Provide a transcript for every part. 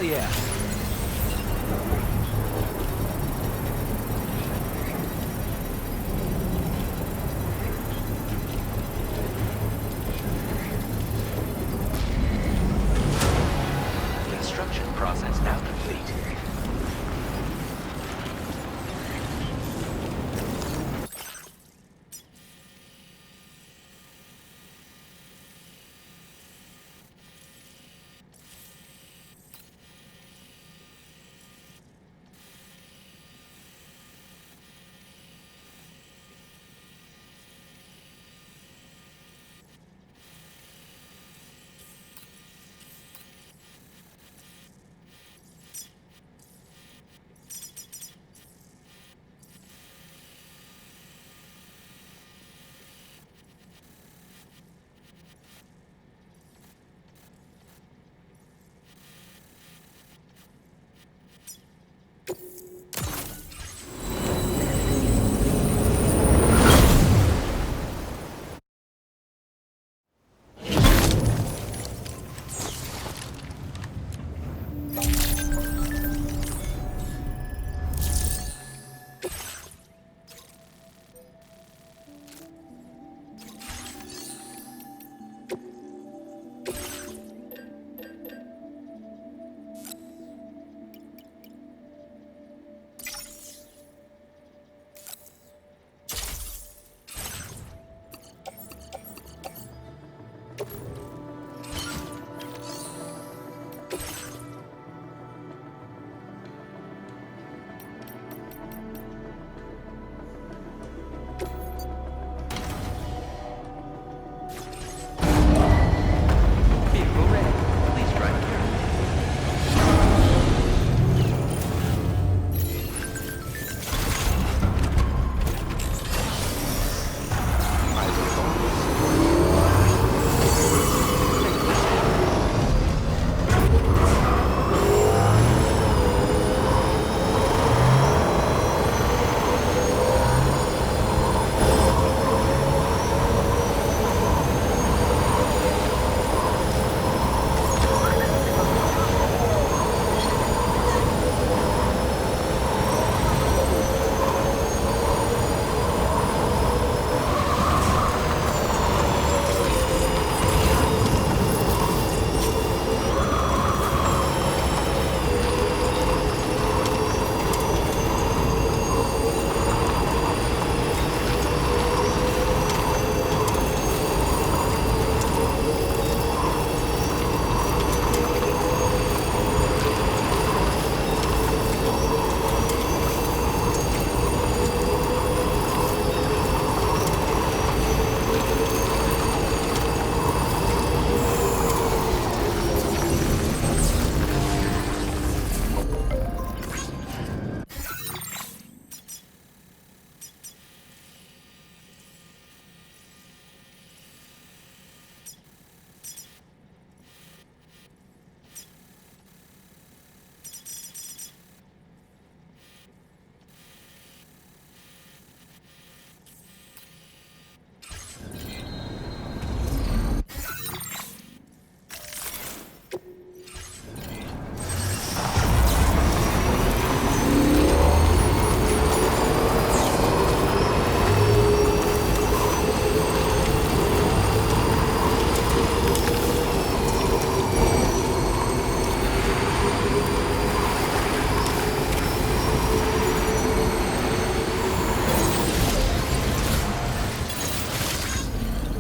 Hell yeah. Construction process now complete.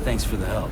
Thanks for the help.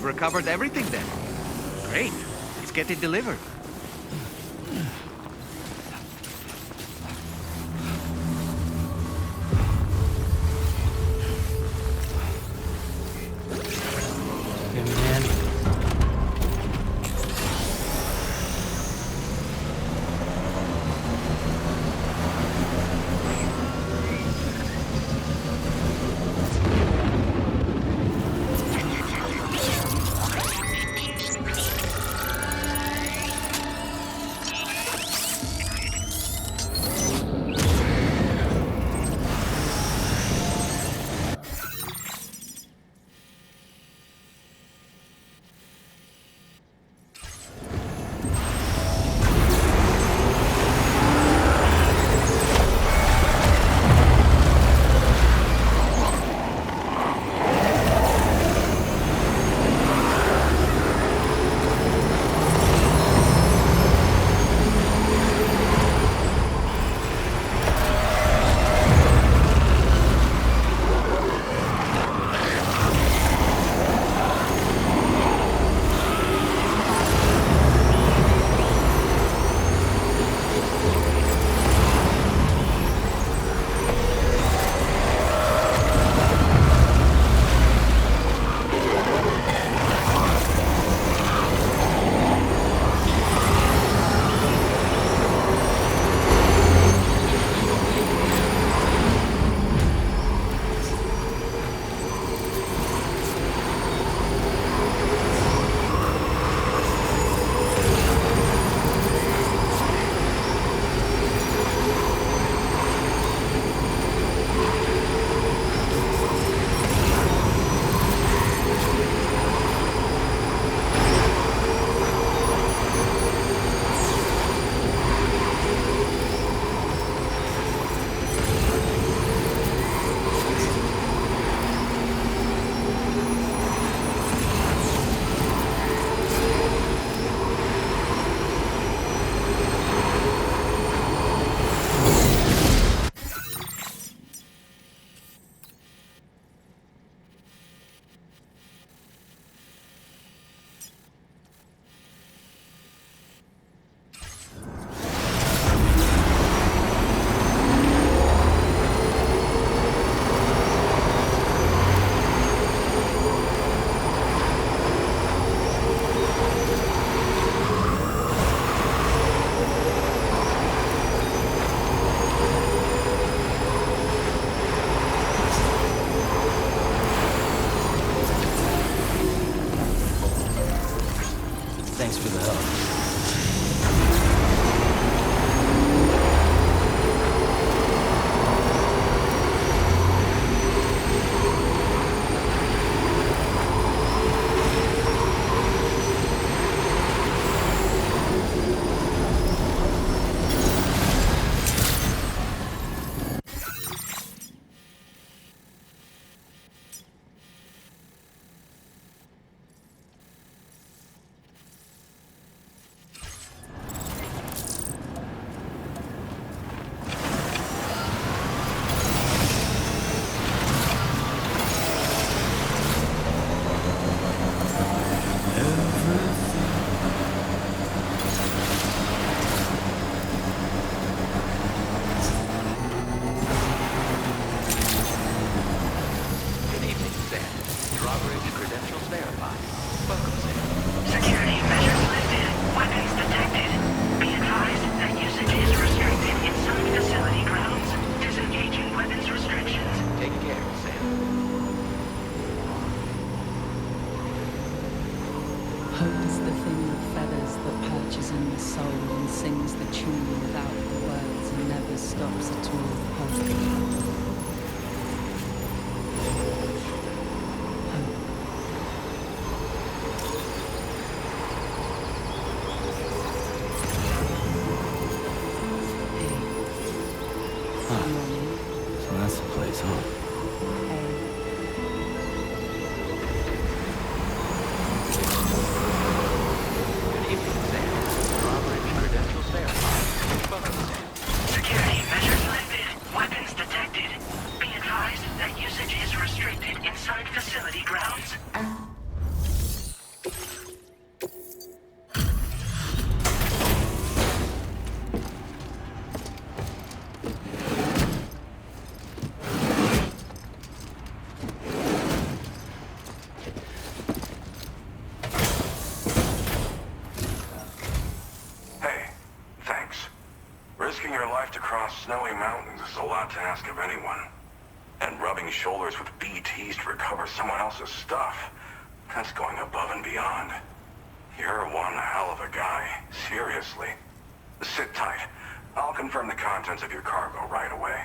recovered everything then. Great. Let's get it delivered. Hey, man. Thanks for the help. Hope is the thing with feathers that perches in the soul and sings the tune without the words and never stops at all. Hope. So that's the place, huh? Security measures lifted. Weapons detected. lot to ask of anyone. And rubbing shoulders with BTs to recover someone else's stuff, that's going above and beyond. You're one hell of a guy, seriously. Sit tight. I'll confirm the contents of your cargo right away.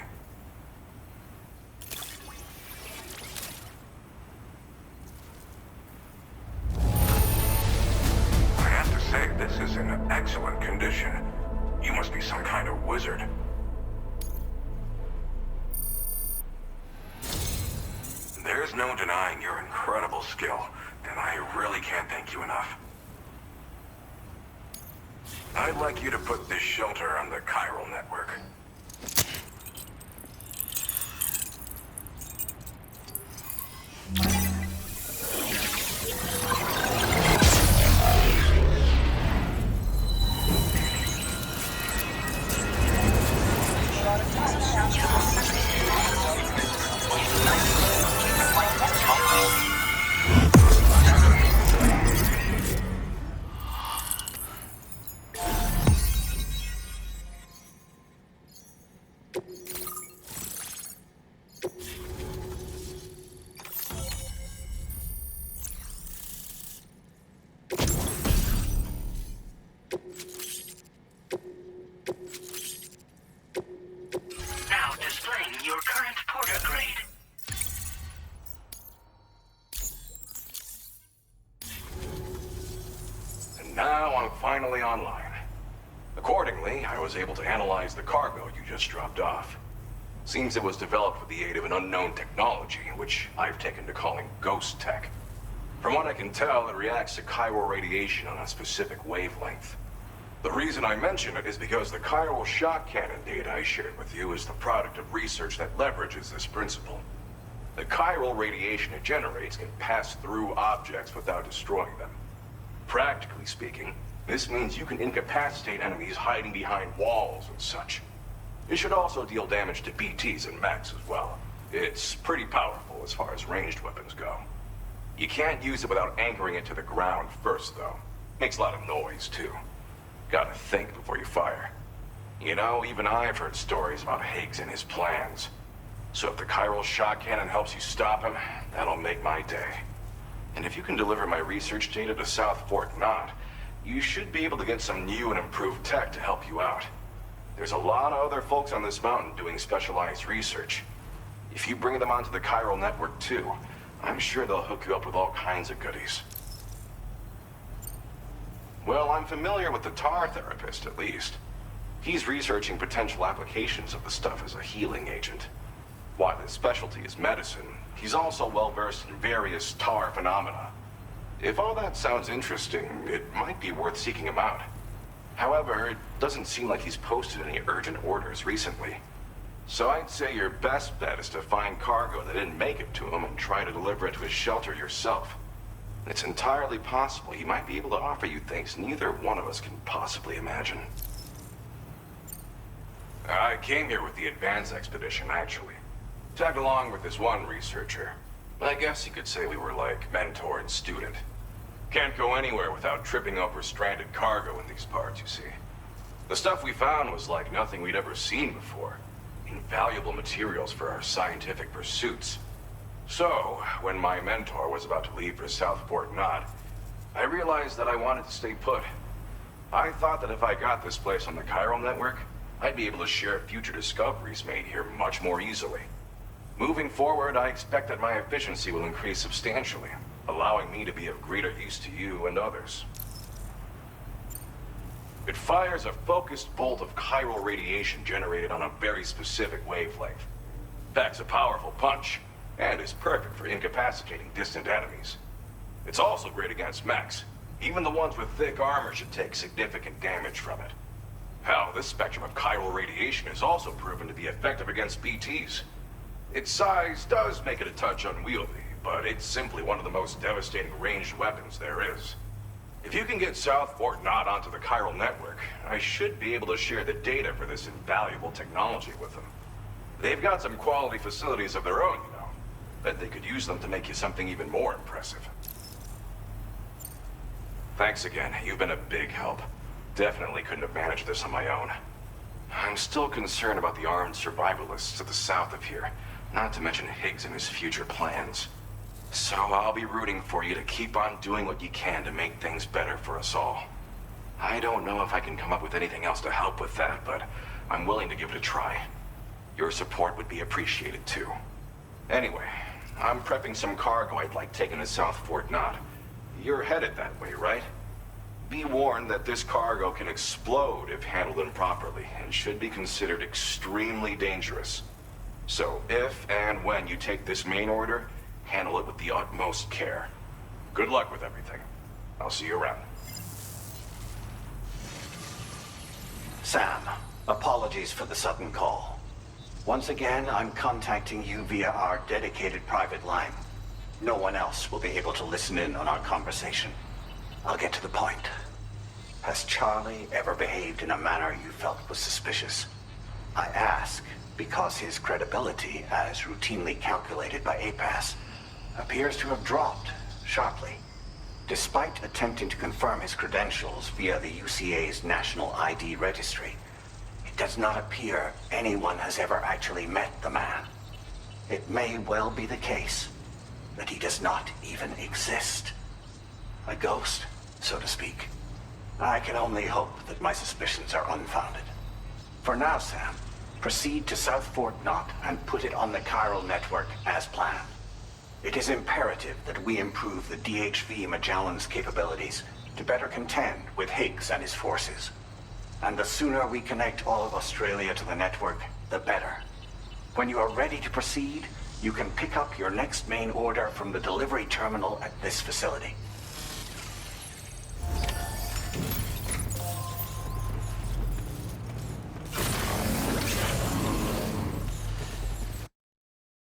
I have to say, this is in excellent condition. You must be some kind of wizard. There's no denying your incredible skill, and I really can't thank you enough. I'd like you to put this shelter on the chiral network. Now I'm finally online. Accordingly, I was able to analyze the cargo you just dropped off. Seems it was developed with the aid of an unknown technology, which I've taken to calling ghost tech. From what I can tell, it reacts to chiral radiation on a specific wavelength. The reason I mention it is because the chiral shock cannon data I shared with you is the product of research that leverages this principle. The chiral radiation it generates can pass through objects without destroying them. Practically speaking, this means you can incapacitate enemies hiding behind walls and such. It should also deal damage to BTs and mechs as well. It's pretty powerful as far as ranged weapons go. You can't use it without anchoring it to the ground first, though. Makes a lot of noise, too. Gotta think before you fire. You know, even I've heard stories about Higgs and his plans. So if the chiral shock cannon helps you stop him, that'll make my day. And if you can deliver my research data to South Fort Knot, you should be able to get some new and improved tech to help you out. There's a lot of other folks on this mountain doing specialized research. If you bring them onto the chiral network too, I'm sure they'll hook you up with all kinds of goodies. Well, I'm familiar with the tar therapist, at least. He's researching potential applications of the stuff as a healing agent. While his specialty is medicine, he's also well-versed in various tar phenomena. If all that sounds interesting, it might be worth seeking him out. However, it doesn't seem like he's posted any urgent orders recently. So I'd say your best bet is to find cargo that didn't make it to him and try to deliver it to his shelter yourself. It's entirely possible he might be able to offer you things neither one of us can possibly imagine. I came here with the advance expedition, actually. Tagged along with this one researcher. I guess you could say we were like mentor and student. Can't go anywhere without tripping over stranded cargo in these parts, you see. The stuff we found was like nothing we'd ever seen before. Invaluable materials for our scientific pursuits. So, when my mentor was about to leave for South Fort Knot, I realized that I wanted to stay put. I thought that if I got this place on the chiral network, I'd be able to share future discoveries made here much more easily. Moving forward, I expect that my efficiency will increase substantially, allowing me to be of greater use to you and others. It fires a focused bolt of chiral radiation generated on a very specific wavelength. Packs a powerful punch, and is perfect for incapacitating distant enemies. It's also great against mechs. Even the ones with thick armor should take significant damage from it. Hell, this spectrum of chiral radiation is also proven to be effective against BTs. Its size does make it a touch unwieldy, but it's simply one of the most devastating ranged weapons there is. If you can get South Fort Knot onto the chiral network, I should be able to share the data for this invaluable technology with them. They've got some quality facilities of their own, you know. Bet they could use them to make you something even more impressive. Thanks again. You've been a big help. Definitely couldn't have managed this on my own. I'm still concerned about the armed survivalists to the south of here, not to mention Higgs and his future plans. So I'll be rooting for you to keep on doing what you can to make things better for us all. I don't know if I can come up with anything else to help with that, but I'm willing to give it a try. Your support would be appreciated too. Anyway, I'm prepping some cargo I'd like taken to South Fort Knott. You're headed that way, right? Be warned that this cargo can explode if handled improperly, and should be considered extremely dangerous. So if and when you take this main order, handle it with the utmost care. Good luck with everything. I'll see you around. Sam, apologies for the sudden call. Once again, I'm contacting you via our dedicated private line. No one else will be able to listen in on our conversation. I'll get to the point. Has Charlie ever behaved in a manner you felt was suspicious? I ask because his credibility, as routinely calculated by APAS, appears to have dropped sharply. Despite attempting to confirm his credentials via the UCA's National ID Registry, it does not appear anyone has ever actually met the man. It may well be the case that he does not even exist. A ghost, so to speak. I can only hope that my suspicions are unfounded. For now, Sam, proceed to South Fort Knott and put it on the chiral network as planned. It is imperative that we improve the DHV Magellan's capabilities to better contend with Higgs and his forces. And the sooner we connect all of Australia to the network, the better. When you are ready to proceed, you can pick up your next main order from the delivery terminal at this facility.